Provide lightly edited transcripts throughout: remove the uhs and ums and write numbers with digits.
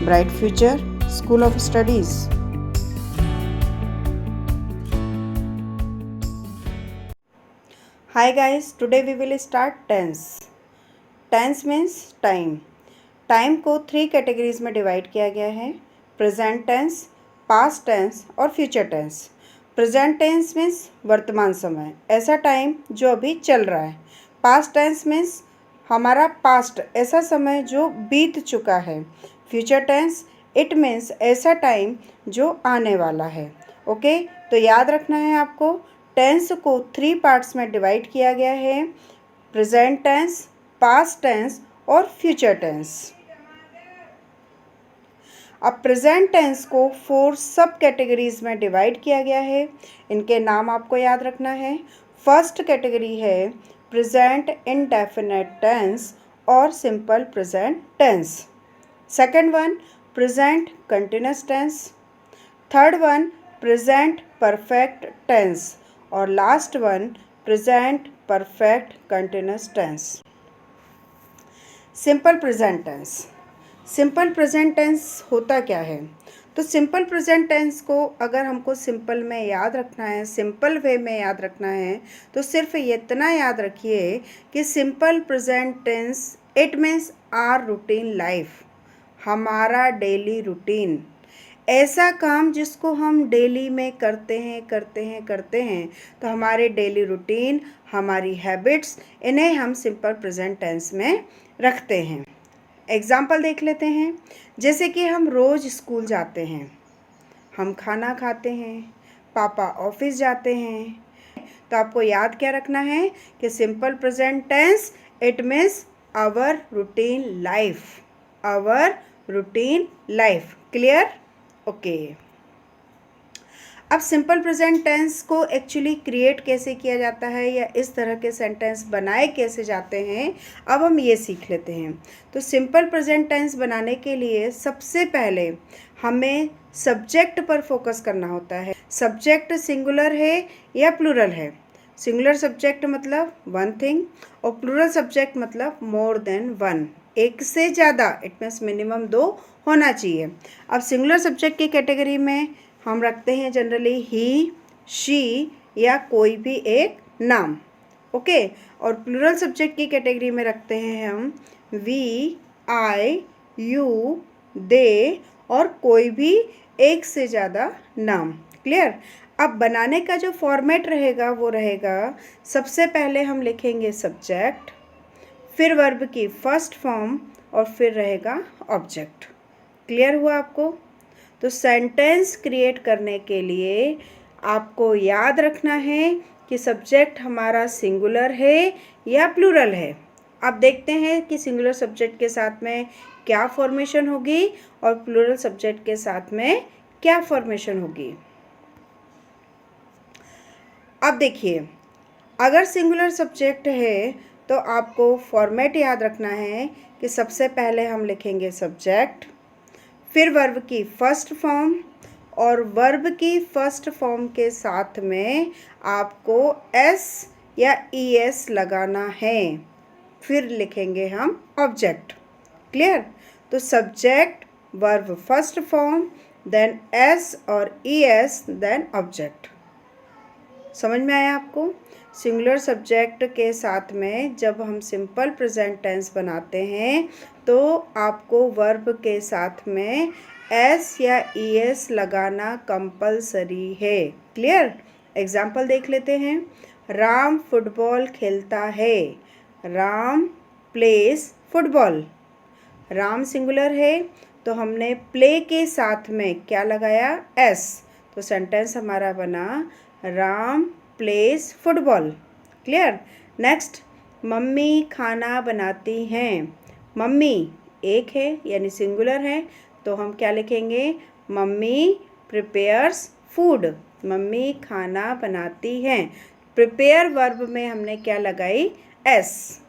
Bright Future School of Studies. Hi guys, today we will start tense. Tense means time. Time को 3 categories में divide किया गया है, present tense, past tense और future tense. Present tense means वर्तमान समय, ऐसा टाइम जो अभी चल रहा है। पास्ट टेंस मीन्स हमारा पास्ट, ऐसा समय जो बीत चुका है। फ्यूचर टेंस इट मीन्स ऐसा टाइम जो आने वाला है। ओके, तो याद रखना है आपको, टेंस को 3 पार्ट्स में डिवाइड किया गया है, प्रेजेंट टेंस, पास्ट टेंस और फ्यूचर टेंस। अब प्रेजेंट टेंस को 4 सब कैटेगरीज में डिवाइड किया गया है, इनके नाम आपको याद रखना है। फर्स्ट कैटेगरी है प्रेजेंट इंडेफिनिट टेंस और simple present tense. Second one present continuous tense. Third one present perfect tense और last one present perfect continuous tense. Simple present tense. Simple present tense होता क्या है? तो सिंपल प्रेजेंट टेंस को अगर हमको simple में याद रखना है, सिंपल वे में याद रखना है, तो सिर्फ इतना याद रखिए कि simple present tense it means our routine life, हमारा डेली रूटीन, ऐसा काम जिसको हम डेली में करते हैं, तो हमारे डेली रूटीन, हमारी हैबिट्स, इन्हें हम सिंपल प्रेजेंट टेंस में रखते हैं। एग्ज़ाम्पल देख लेते हैं। जैसे कि हम रोज़ स्कूल जाते हैं, हम खाना खाते हैं, पापा ऑफिस जाते हैं, तो आपको याद क्या रखना है कि simple present tense it means our routine life, our routine life. Clear? Okay. अब सिंपल प्रेजेंट टेंस को एक्चुअली क्रिएट कैसे किया जाता है या इस तरह के सेंटेंस बनाए कैसे जाते हैं, अब हम ये सीख लेते हैं। तो सिंपल प्रेजेंट टेंस बनाने के लिए सबसे पहले हमें सब्जेक्ट पर फोकस करना होता है। सब्जेक्ट सिंगुलर है या प्लूरल है? सिंगुलर सब्जेक्ट मतलब वन थिंग और प्लूरल सब्जेक्ट मतलब मोर देन वन, एक से ज़्यादा, इट मीन्स मिनिमम 2 होना चाहिए। अब सिंगुलर सब्जेक्ट की कैटेगरी में हम रखते हैं जनरली ही, शी या कोई भी एक नाम। ओके, और प्लूरल सब्जेक्ट की कैटेगरी में रखते हैं हम वी, आई, यू, दे और कोई भी एक से ज़्यादा नाम। क्लियर? अब बनाने का जो फॉर्मेट रहेगा वो रहेगा, सबसे पहले हम लिखेंगे सब्जेक्ट, फिर वर्ब की फर्स्ट फॉर्म और फिर रहेगा ऑब्जेक्ट। क्लियर हुआ आपको? तो सेंटेंस क्रिएट करने के लिए आपको याद रखना है कि सब्जेक्ट हमारा सिंगुलर है या प्लूरल है। अब देखते हैं कि सिंगुलर सब्जेक्ट के साथ में क्या फॉर्मेशन होगी और प्लूरल सब्जेक्ट के साथ में क्या फॉर्मेशन होगी। अब देखिए, अगर सिंगुलर सब्जेक्ट है तो आपको फॉर्मेट याद रखना है कि सबसे पहले हम लिखेंगे सब्जेक्ट, फिर वर्ब की फर्स्ट फॉर्म और वर्ब की फर्स्ट फॉर्म के साथ में आपको एस या ईएस लगाना है, फिर लिखेंगे हम ऑब्जेक्ट। क्लियर? तो subject, verb first form, then S और ईएस, देन ऑब्जेक्ट। समझ में आया आपको? सिंगुलर सब्जेक्ट के साथ में जब हम सिंपल प्रेजेंट टेंस बनाते हैं तो आपको वर्ब के साथ में एस या ईएस लगाना कंपलसरी है। क्लियर? एग्जाम्पल देख लेते हैं। राम फुटबॉल खेलता है, Ram place football. Ram singular है तो हमने प्ले के साथ में क्या लगाया? एस, तो सेंटेंस हमारा बना Ram place football. Clear? Next, mummy खाना बनाती हैं। मम्मी एक है यानी सिंगुलर है, तो हम क्या लिखेंगे? मम्मी प्रिपेयर्स फूड, मम्मी खाना बनाती हैं। प्रिपेयर वर्ब में हमने क्या लगाई? एस।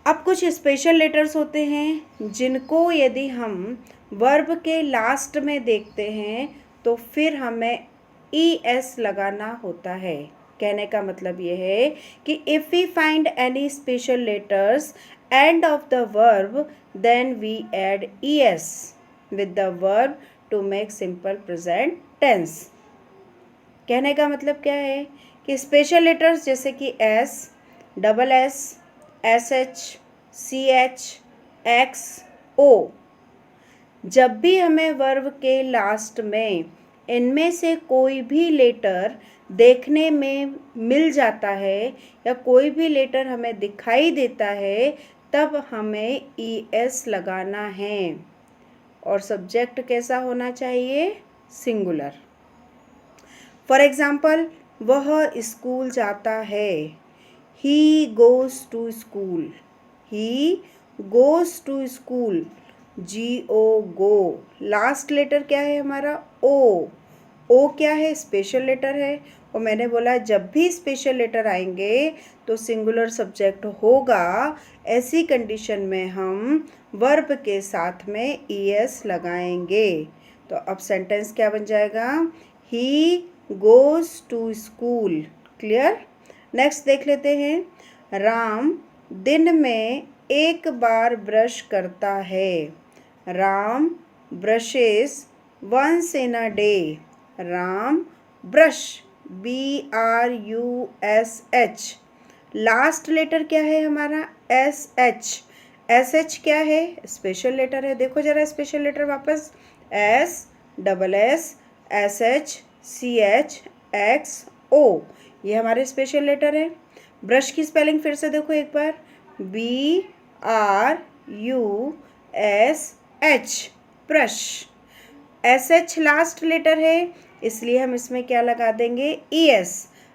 अब कुछ स्पेशल लेटर्स होते हैं जिनको यदि हम वर्ब के लास्ट में देखते हैं तो फिर हमें ई एस लगाना होता है। कहने का मतलब ये है कि if we find any special letters end of the verb, then we add es with the verb to make simple present tense. कहने का मतलब क्या है कि स्पेशल लेटर्स जैसे कि S, double S, S H, C H, X, O, जब भी हमें वर्ब के लास्ट में इनमें से कोई भी लेटर देखने में मिल जाता है या कोई भी लेटर हमें दिखाई देता है, तब हमें ई एस लगाना है और सब्जेक्ट कैसा होना चाहिए? सिंगुलर. फॉर एग्जाम्पल, वह स्कूल जाता है. He goes to school. He goes to school. GO go. Last letter क्या है हमारा? O. O क्या है? स्पेशल लेटर है. और मैंने बोला जब भी स्पेशल लेटर आएंगे तो सिंगुलर सब्जेक्ट होगा. ऐसी कंडीशन में हम वर्ब के साथ में ES लगाएंगे. तो अब सेंटेंस क्या बन जाएगा? He goes to school. Clear? Next देख लेते हैं. राम दिन में एक बार ब्रश करता है. Ram brushes once in a day. Ram brush. BRUSH. Last letter क्या है हमारा? SH. SH क्या है? स्पेशल लेटर है. देखो जरा स्पेशल लेटर वापस. S, double S, SH, CH, X, O. ये हमारे स्पेशल लेटर है. ब्रश की स्पेलिंग फिर से देखो एक बार. BRUSH. Brush. SH last letter है, इसलिए हम इसमें क्या लगा देंगे? ES.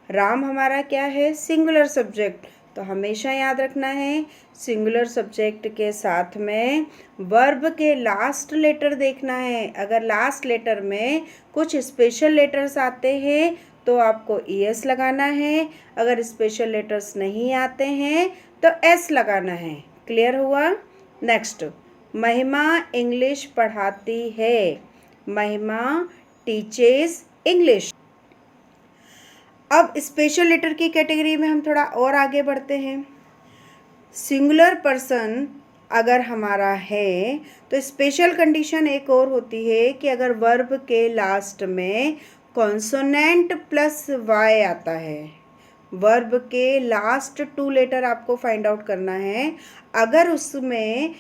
राम हमारा क्या है? Singular subject. तो हमेशा याद रखना है सिंगुलर सब्जेक्ट के साथ में वर्ब के लास्ट लेटर देखना है. अगर लास्ट लेटर में कुछ स्पेशल लेटर्स आते हैं तो आपको ES लगाना है. अगर स्पेशल लेटर्स नहीं आते हैं तो S लगाना है. क्लियर हुआ? नेक्स्ट, महिमा इंग्लिश पढ़ाती है. महिमा टीचेस इंग्लिश. अब स्पेशल लेटर की कैटेगरी में हम थोड़ा और आगे बढ़ते हैं. सिंगुलर पर्सन अगर हमारा है तो स्पेशल कंडीशन एक और होती है कि अगर वर्ब के लास्ट में कॉन्सोनेंट प्लस वाई आता है. वर्ब के लास्ट 2 लेटर आपको फाइंड आउट करना है. अगर उसमें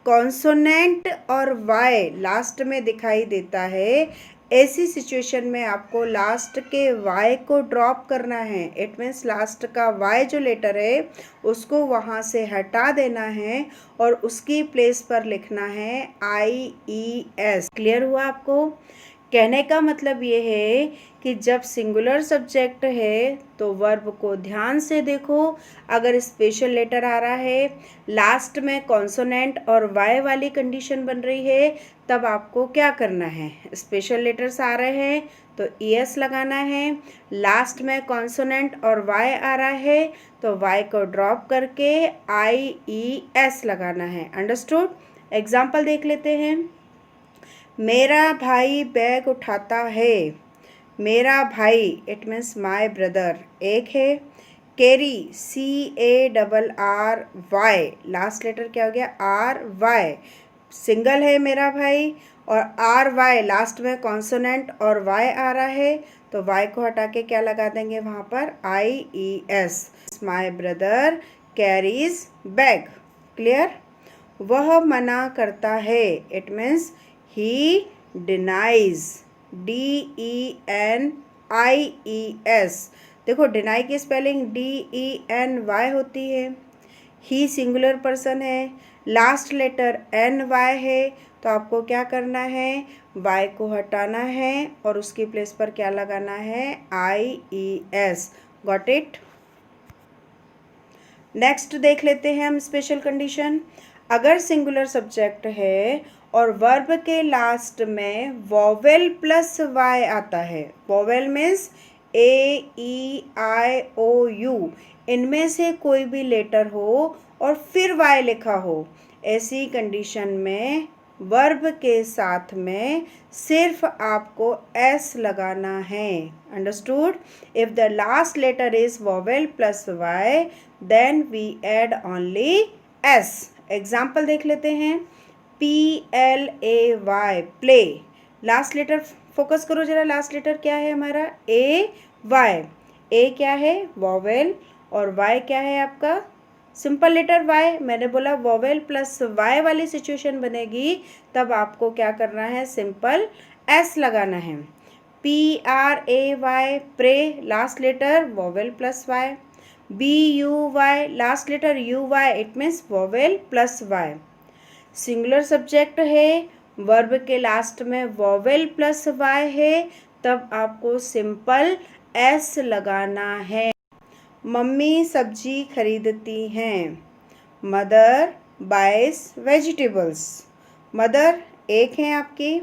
कॉन्सोनेंट और वाई लास्ट में दिखाई देता है, ऐसी सिचुएशन में आपको लास्ट के वाई को ड्रॉप करना है. इट मीन्स लास्ट का वाई जो लेटर है उसको वहाँ से हटा देना है और उसकी प्लेस पर लिखना है IES. क्लियर हुआ आपको? कहने का मतलब ये है कि जब सिंगुलर सब्जेक्ट है तो वर्ब को ध्यान से देखो. अगर स्पेशल लेटर आ रहा है, लास्ट में कॉन्सोनेंट और वाई वाली कंडीशन बन रही है, तब आपको क्या करना है? स्पेशल लेटर्स आ रहे हैं तो ES लगाना है. लास्ट में कॉन्सोनेंट और वाई आ रहा है तो वाई को ड्रॉप करके IES लगाना है. अंडरस्टूड? एग्जाम्पल देख लेते हैं. मेरा भाई बैग उठाता है. मेरा भाई इट मीन्स माई ब्रदर एक है. Carry CARRY. लास्ट लेटर क्या हो गया? RY. सिंगल है मेरा भाई और RY लास्ट में कॉन्सोनेंट और Y आ रहा है तो Y को हटा के क्या लगा देंगे वहाँ पर? IES. My brother carries bag. Clear? वह मना करता है. It means he denies. DENIES. देखो डिनाई की स्पेलिंग DENY होती है. ही सिंगुलर पर्सन है, लास्ट लेटर NY है तो आपको क्या करना है? Y को हटाना है और उसकी प्लेस पर क्या लगाना है? IES. Got it? नेक्स्ट देख लेते हैं हम स्पेशल कंडीशन. अगर सिंगुलर सब्जेक्ट है और वर्ब के लास्ट में वोवेल प्लस वाई आता है. Vowel means AEIOU. इनमें से कोई भी लेटर हो और फिर वाई लिखा हो, ऐसी कंडीशन में वर्ब के साथ में सिर्फ आपको S लगाना है. Understood? If the last letter is vowel plus Y then we add only S. Example देख लेते हैं, PLAY, play. Last letter focus करो जरा, लास्ट लेटर क्या है हमारा, AY। ए क्या है, वॉवेल, और वाई क्या है आपका सिंपल लेटर वाई। मैंने बोला वॉवेल प्लस वाई वाली सिचुएशन बनेगी, तब आपको क्या करना है, सिंपल एस लगाना है। PRAY, pray, last letter vowel plus Y. BUY, last letter UY, it means vowel plus Y. Singular subject है, वर्ब के लास्ट में वॉवेल प्लस वाई है, तब आपको सिंपल एस लगाना है। मम्मी सब्जी खरीदती हैं। मदर बाइस वेजिटेबल्स। मदर एक है आपकी।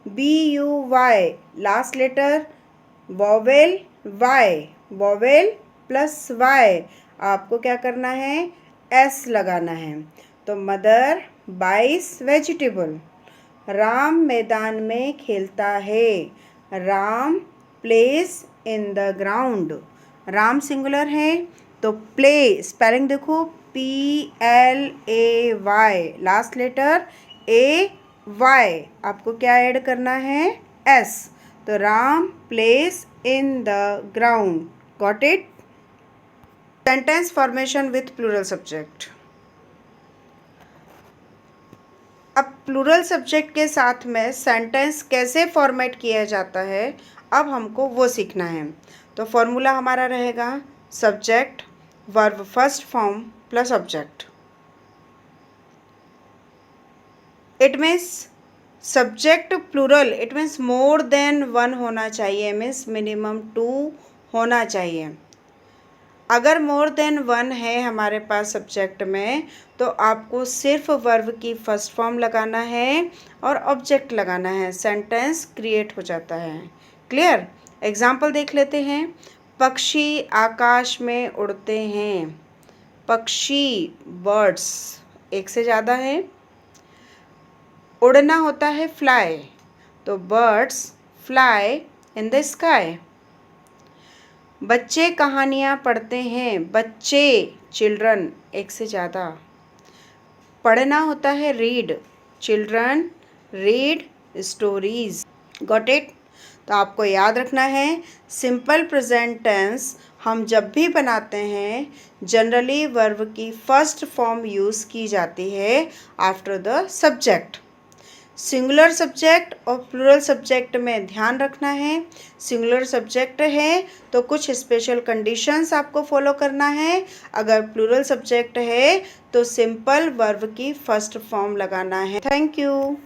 BUY, last letter vowel Y, vowel plus Y, आपको क्या करना है, एस लगाना है। तो मदर बाइस वेजिटेबल। राम मैदान में खेलता है। Ram plays in the ground. Ram singular है, तो प्ले स्पेलिंग देखो, PLAY, लास्ट लेटर AY, आपको क्या ऐड करना है, एस। तो Ram plays in the ground. Got it. Sentence formation with plural subject. अब प्लूरल सब्जेक्ट के साथ में सेंटेंस कैसे फॉर्मेट किया जाता है, अब हमको वो सीखना है। तो फॉर्मूला हमारा रहेगा subject verb first form plus object. It means subject plural, it means more than one होना चाहिए, मीन्स मिनिमम 2 होना चाहिए। अगर मोर देन 1 है हमारे पास सब्जेक्ट में, तो आपको सिर्फ वर्ब की फर्स्ट फॉर्म लगाना है और ऑब्जेक्ट लगाना है, सेंटेंस क्रिएट हो जाता है। क्लियर। एग्जाम्पल देख लेते हैं। पक्षी आकाश में उड़ते हैं। पक्षी बर्ड्स एक से ज़्यादा है। उड़ना होता है फ्लाई, तो birds fly in the sky. बच्चे कहानियाँ पढ़ते हैं। बच्चे चिल्ड्रन एक से ज़्यादा। पढ़ना होता है read, children read stories. Got it. तो आपको याद रखना है, सिंपल प्रेजेंट टेंस हम जब भी बनाते हैं जनरली वर्ब की फर्स्ट फॉर्म यूज़ की जाती है after the subject. Singular subject और प्लूरल सब्जेक्ट में ध्यान रखना है। सिंगुलर सब्जेक्ट है तो कुछ स्पेशल कंडीशंस आपको फॉलो करना है। अगर प्लूरल सब्जेक्ट है तो सिंपल वर्ब की फर्स्ट फॉर्म लगाना है। Thank you.